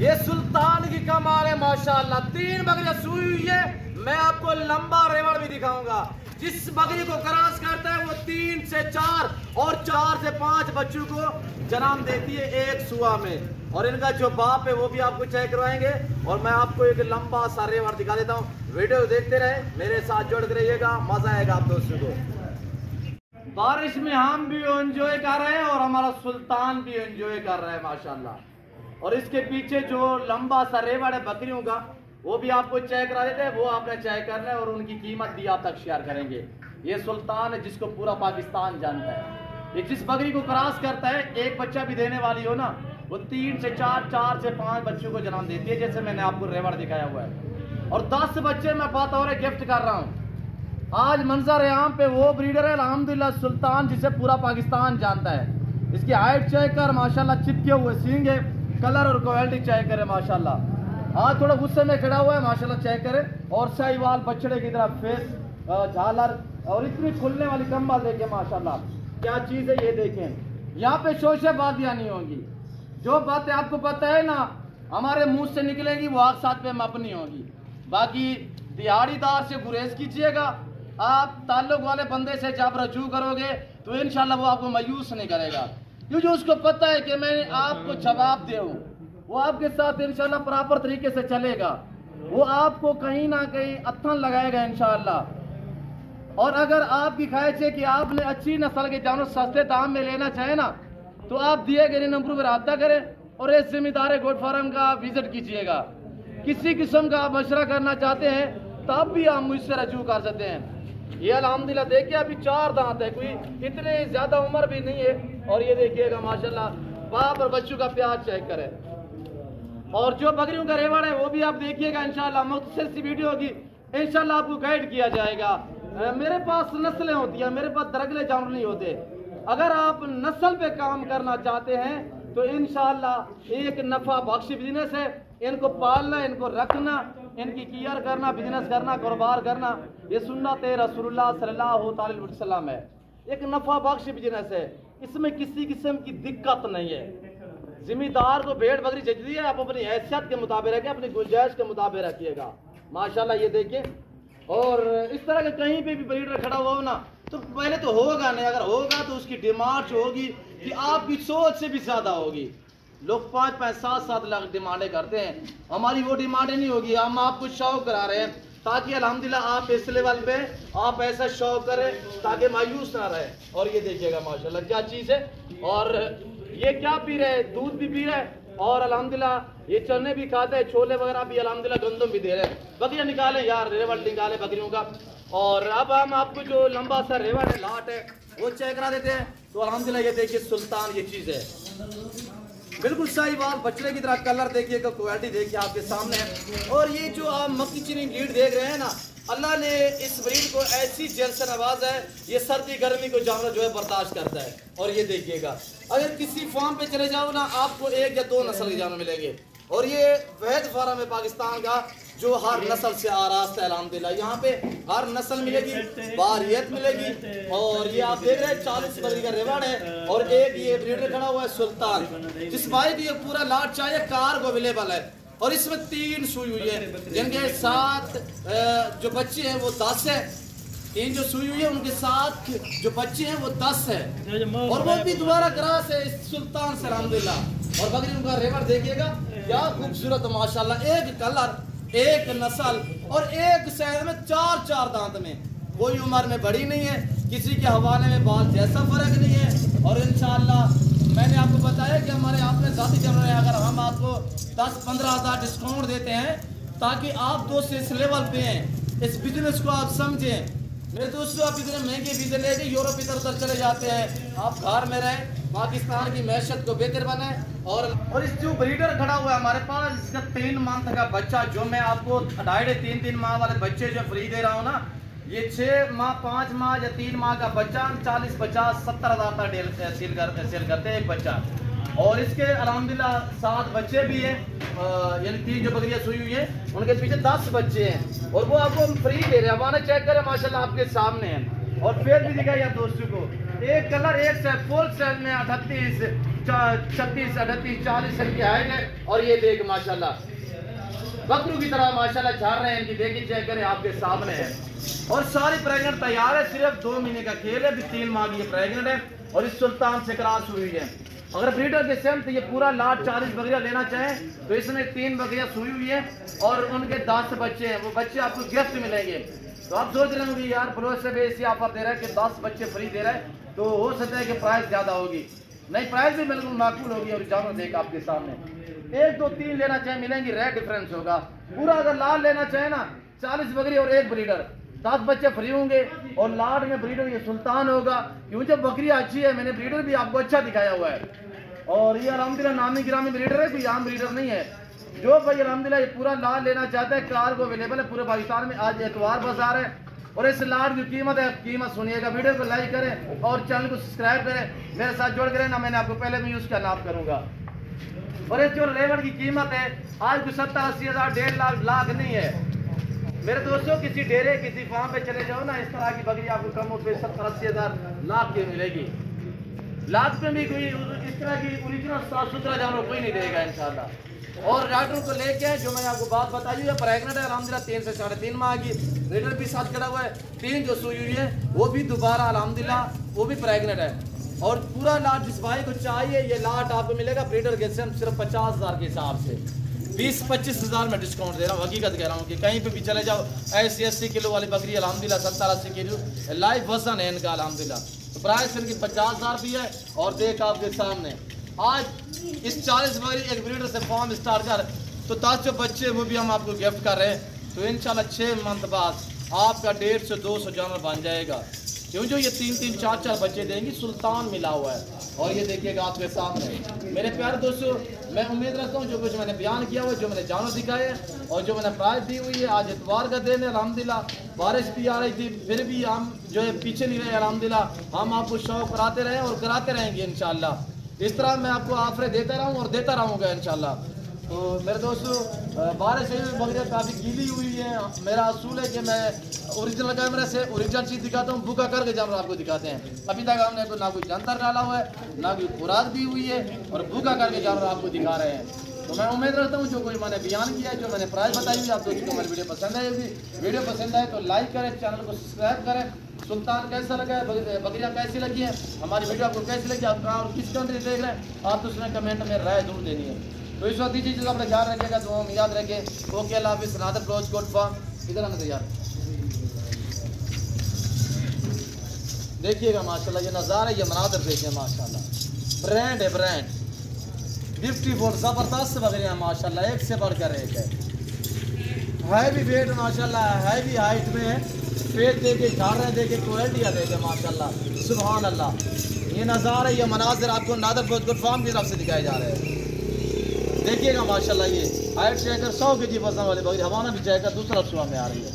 ये सुल्तान की कमाल है माशाल्लाह। 3 बकरियां सूई हुई है। मैं आपको लंबा रेवड़ भी दिखाऊंगा। जिस बकरी को क्रॉस करता है वो 3 से 4 और 4 से 5 बच्चों को जन्म देती है एक सुआ में। और इनका जो बाप है वो भी आपको चेक करवाएंगे। और मैं आपको एक लंबा सा रेवड़ दिखा देता हूँ। वीडियो देखते रहे, मेरे साथ जुड़ कर रहिएगा, मजा आएगा आप दोस्तों को। बारिश में हम भी एंजॉय कर रहे हैं और हमारा सुल्तान भी एंजॉय कर रहा है माशाल्लाह। और इसके पीछे जो लंबा सा रेवड़ है बकरियों का वो भी आपको चेक करा देते हैं, वो आपने चेक करना है और उनकी कीमत भी आप तक शेयर करेंगे। ये सुल्तान है जिसको पूरा पाकिस्तान जानता है। ये जिस बकरी को क्रॉस करता है, एक बच्चा भी देने वाली हो ना, वो 3 से 4, 4 से 5 बच्चों को जन्म देती है, जैसे मैंने आपको रेवड़ दिखाया हुआ है। और 10 बच्चे मैं बतौर गिफ्ट कर रहा हूँ। आज मंजर आम पे वो ब्रीडर है अल्हम्दुलिल्लाह सुल्तान, जिसे पूरा पाकिस्तान जानता है। इसकी हाइट चेक कर माशाल्लाह, चिपके हुए सींग है, कलर और क्वालिटी चेक करे माशाल्लाह। आज थोड़ा गुस्से में खड़ा हुआ है माशाल्लाह, चेक करे। और साहिवाल बछड़े की तरह फेस, झालर और इतनी खुलने वाली कम्बल देखे माशाल्लाह, क्या चीज है ये देखें। यहाँ पे शोशेबाजियां नहीं होंगी। जो बातें आपको पता है ना हमारे मुंह से निकलेगी वो आग साथ पे मपनी होगी। बाकी दिहाड़ीदार से गुरेज कीजिएगा। आप ताल्लुक वाले बंदे से जब रजू करोगे तो इंशाल्लाह वो आपको मायूस नहीं करेगा, क्योंकि उसको पता है कि मैं आपको जवाब दूं। वो आपके साथ इंशाल्लाह प्रॉपर तरीके से चलेगा। वो आपको कहीं ना कहीं अत्थन लगाएगा इंशाल्लाह। और अगर आपकी ख्वाहिश है कि आपने अच्छी नस्ल के जानवर सस्ते दाम में लेना चाहे ना, तो आप दिए गए नंबरों पर रब्ता करें और इस जिम्मेदार गोट फार्म का विजिट कीजिएगा। किसी किस्म का आप मशवरा करना चाहते हैं तब भी आप मुझसे रजू कर सकते हैं। ये अल्हम्दुलिल्लाह देखिए अभी 4 दांत है, कोई इतने ज्यादा उम्र भी नहीं है। और ये देखिएगा माशाल्लाह, बाप और बच्चों का प्यार चेक करें। और जो बकरियों का रेवड़ है वो भी आप देखिएगा इंशाल्लाह। मुख्तसर सी वीडियो होगी, इंशाल्लाह आपको गाइड किया जाएगा। मेरे पास नस्लें होती हैं, मेरे पास दरगले जानवर नहीं होते। अगर आप नस्ल पे काम करना चाहते हैं तो इंशाल्लाह एक नफा बख्श बिजनेस है। इनको पालना, इनको रखना, इनकी केयर करना, बिजनेस करना, कारोबार करना, ये सुन्नत रसूलुल्लाह सल्लल्लाहु अलैहि वसल्लम है। एक नफा बख्श बिजनेस है, इसमें किसी किस्म की दिक्कत नहीं है। जिम्मेदार को भेड़ बकरी जजदी है, आप अपनी हैसियत के मुताबिक रखिए, अपनी गुंजाइश के मुताबिक रखिएगा माशाल्लाह। ये देखिए। और इस तरह के कहीं पे भी ब्रीडर खड़ा हुआ हो ना, तो पहले तो होगा नहीं, अगर होगा तो उसकी डिमांड होगी कि आपकी सोच से भी ज्यादा होगी। लोग 5-5, 7-7 लाख डिमांडें करते हैं, हमारी वो डिमांडें नहीं होगी। हम आपको शौक करा रहे हैं ताकि अल्हम्दुलिल्लाह आप इस लेवल पे आप ऐसा शौक करें ताकि मायूस ना रहे। और ये देखिएगा माशाल्लाह क्या चीज़ है। और ये क्या पी रहे हैं, दूध भी पी रहे हैं और अल्हम्दुलिल्लाह ये चने भी खाते हैं, छोले वगैरह भी अल्हम्दुलिल्लाह, गंदम भी दे रहे हैं। बकरियाँ निकाले यार, रेवड़ निकाले बकरियों का। और अब हम आपको जो लंबा सा रेवड़ है, लाट है, वो चेक करा देते हैं। तो अल्हम्दुलिल्लाह ये देखिए सुल्तान, ये चीज़ है बिल्कुल साहिवाल बछड़े की तरह। कलर देखिएगा, क्वालिटी देखिए आपके सामने है। और ये जो आप मक्की चीनी ब्रीड देख रहे हैं ना, अल्लाह ने इस ब्रीड को ऐसी जेल से नवाजा है, ये सर्दी गर्मी को जानवर जो है बर्दाश्त करता है। और ये देखिएगा, अगर किसी फार्म पे चले जाओ ना, आपको 1 या 2 नस्ल के जानवर मिलेंगे। और ये वैद फार्म है पाकिस्तान का, जो हर नस्ल से आरास्त है अल्हम्दुलिल्लाह। यहाँ पे हर नस्ल मिलेगी, बारियत मिलेगी। और ये आप देख रहे हैं 40 बकरी का रेवड़ है। और एक ये ब्रीडर खड़ा हुआ है सुल्तान, जिस भाई की ये पूरा लाट चाहिए कार को अवेलेबल है। और इसमें 3 सुई हुई है, जिनके 7 जो बच्चे हैं वो 10 है। 3 जो सुई हुई है उनके 7 जो बच्चे हैं वो 10 है। और वो भी दोबारा क्रॉस है इस सुल्तान से अल्हम्दुलिल्लाह। और बकरी उनका रेवड़ देखिएगा क्या खूबसूरत माशाल्लाह। एक कलर, एक नस्ल और एक शहर में 4-4 दांत में, कोई उम्र में बड़ी नहीं है, किसी के हवाले में बाल जैसा फर्क नहीं है। और इंशाल्लाह मैंने आपको बताया कि हमारे आप में ज़ाती जानवर है, अगर हम आपको 10-15 हज़ार डिस्काउंट देते हैं ताकि आप दोस्त इस लेवल पे हैं, इस बिजनेस को आप समझें। मेरे दोस्तों, आप इतने महंगे वीज़े लेके यूरोप इधर उधर चले जाते हैं, आप घर में रहें, पाकिस्तान की मैशत को बेहतर बनाए। और इस जो ब्रीडर खड़ा हुआ है हमारे पास, इसका 3 मंथ का बच्चा, जो मैं आपको 2.5-3 माह वाले बच्चे जो फ्री दे रहा हूँ ना, ये 6 माह, 5 माह या 3 माह का बच्चा 40-50-70 हज़ार तक सेल करते हैं एक बच्चा। और इसके अल्हम्दुलिल्लाह 7 बच्चे भी हैं, यानी 3 जो बकरियां सुई हुई हैं उनके पीछे 10 बच्चे हैं। और वो आपको हम फ्री दे रहे हैं, हमारा चेक करें माशाल्लाह आपके सामने है। और फिर भी दिखाइए दोस्तों को, एक कलर, एक सेट, फुल सेट में 38 36, 38, 40 इनकी हाइट है। और ये देख माशाल्लाह बकरू की तरह माशाल्लाह झाड़ रहे हैं, इनकी देखिए चेक करें आपके सामने है। और सारी प्रेग्नेंट तैयार है, सिर्फ 2 महीने का खेल है, अभी 3 माह की प्रेग्नेंट है और इस सुल्तान से क्रॉस हुई है। अगर ब्रीडर के सेम तो ये पूरा लाट 40 बकरियां लेना चाहें तो इसमें 3 बकरियां सुई हुई है और उनके 10 बच्चे हैं, वो बच्चे आपको गिफ्ट मिलेंगे। तो आप सोच रहे होंगे यार पड़ोस से भी ऐसी ऑफर दे रहा है कि 10 बच्चे फ्री दे रहा है, तो हो सकता है कि प्राइस ज्यादा होगी। नहीं, प्राइस भी बिल्कुल माकूल होगी। और जानवर देख आपके सामने 1, 2, 3 लेना चाहे मिलेंगी, रेट डिफरेंस होगा। पूरा अगर लाल लेना चाहे ना 40 बकरी और 1 ब्रीडर, 10 बच्चे फ्री होंगे। और लाड में ब्रीडर ये सुल्तान होगा, क्यों जब बकरी अच्छी है, मैंने ब्रीडर भी आपको अच्छा दिखाया हुआ है। और ये अल्हम्दुलिल्लाह नामी गिरामी ब्रीडर है, कोई आम ब्रीडर नहीं है। जो भाई अल्हम्दुलिल्लाह ये पूरा लाड लेना चाहता है, कार को अवेलेबल है पूरे पाकिस्तान में। आज एतवार बाजार है और इस लाड की कीमत है, कीमत सुनिएगा, वीडियो को लाइक करें और चैनल को सब्सक्राइब करें, मेरे साथ जुड़ करें ना। मैंने आपको पहले भी यूज करना आप करूंगा। और इस जो लेबर की कीमत है आज को 70-80 हज़ार, 1.5 लाख नहीं है मेरे दोस्तों। किसी डेरे किसी फार्म पे चले जाओ ना, इस तरह की बकरी आपको कम पे 70-80 हज़ार, लाख की मिलेगी। लाख में भी कोई इस तरह की ओरिजिनल साफ सुथरा जानवर कोई नहीं देगा इंशाल्लाह। और डॉक्टर को लेके जो मैंने आपको बात बताई है, प्रेग्नेंट है अल्हम्दुलिल्लाह 3 से 3.5 माह की, ब्रीडर भी साथ खड़ा हुआ है। 3 जो सुई हुई है वो भी दोबारा अल्हम्दुलिल्लाह वो भी प्रेग्नेंट है। और पूरा लाट जिस भाई को चाहिए ये लाट आपको मिलेगा ब्रीडर के सिर्फ 50 हज़ार के हिसाब से। 20-25 हज़ार में डिस्काउंट दे रहा हूँ, हकीकत कह रहा हूँ कि कहीं पे भी चले जाओ 80-80 किलो वाली बकरी अल्हम्दुलिल्लाह 70-80 किलो लाइव वजन है इनका अल्हम्दुलिल्लाह। तो प्राइस इनकी 50 हज़ार भी है। और देख आपके सामने आज इस 40 बकरी एक ब्रीडर से फॉर्म स्टार्ट कर तो 10 जो बच्चे वो भी हम आपको गिफ्ट कर रहे हैं। तो इंशाल्लाह 6 मंथ बाद आपका 150 से 200 जानवर बन जाएगा, क्यों जो ये 3-3, 4-4 बच्चे देंगी, सुल्तान मिला हुआ है। और ये देखिएगा आपके सामने मेरे प्यारे दोस्तों, मैं उम्मीद रखता हूँ जो कुछ मैंने बयान किया हुआ, जो मैंने जानवर दिखाए हैं और जो मैंने प्राइस दी हुई है। आज इतवार का दिन है अल्हम्दुलिल्लाह, बारिश भी आ रही थी, फिर भी हम जो है पीछे नहीं रहे अल्हम्दुलिल्लाह। हम आपको शौक कराते रहे और कराते रहेंगे इंशाल्लाह। इस तरह मैं आपको ऑफरें देता रहूँ और देता रहूँगा इंशाल्लाह। तो मेरे दोस्तों बारिश से बकरियाँ काफ़ी गीली हुई है। मेरा असूल है कि मैं ओरिजिनल कैमरे से ओरिजिनल चीज़ दिखाता हूँ, बुका करके जानवर आपको दिखाते हैं। अभी तक हमने ना कोई जंतर डाला हुआ है, ना कोई खुराक दी हुई है, और बुका करके जानवर आपको दिखा रहे हैं। तो मैं उम्मीद रखता हूँ जो कोई मैंने बयान किया है, जो मैंने प्राइस बताई हुई, आप दोस्तों को मेरी वीडियो पसंद आएगी। वीडियो पसंद आए तो लाइक करें, चैनल को सब्सक्राइब करें। सुल्तान कैसा लगा है, बकरियाँ कैसी लगी हैं, हमारी वीडियो आपको कैसी लगी, आप कहाँ और किस कंट्री देख रहे हैं, आप तो उसमें कमेंट में राय जरूर देनी है। तो इस वक्त चीज़ अपना ख्याल रखिएगा, तो हम याद रखें। ओके, अल्लाह हाफिज़। नादर क्लोज कोट फार्म इधर आना तैयार। देखिएगा माशाल्लाह ये नज़ारा, ये मनाजर देखिए माशाल्लाह, ब्रांड है ब्रांड, ब्यूटीफुल ज़बरदस्त बकरियाँ माशाल्लाह, एक से बढ़कर एक है भी वेट माशाल्लाह, है भी हाइट में है। पेट देखे, झाड़ देखे, क्वालिटियाँ देखे माशाल्लाह, सुभान अल्लाह। ये नज़ारा, ये मनाजर आपको नादर क्लोज कोट फार्म की तरफ से दिखाए जा रहे हैं। देखिएगा माशाल्लाह, ये हाइट चेक कर 100 kg वजन वाली बकरी, हवाना भी चेक कर दूसरा सुबह में आ रही है।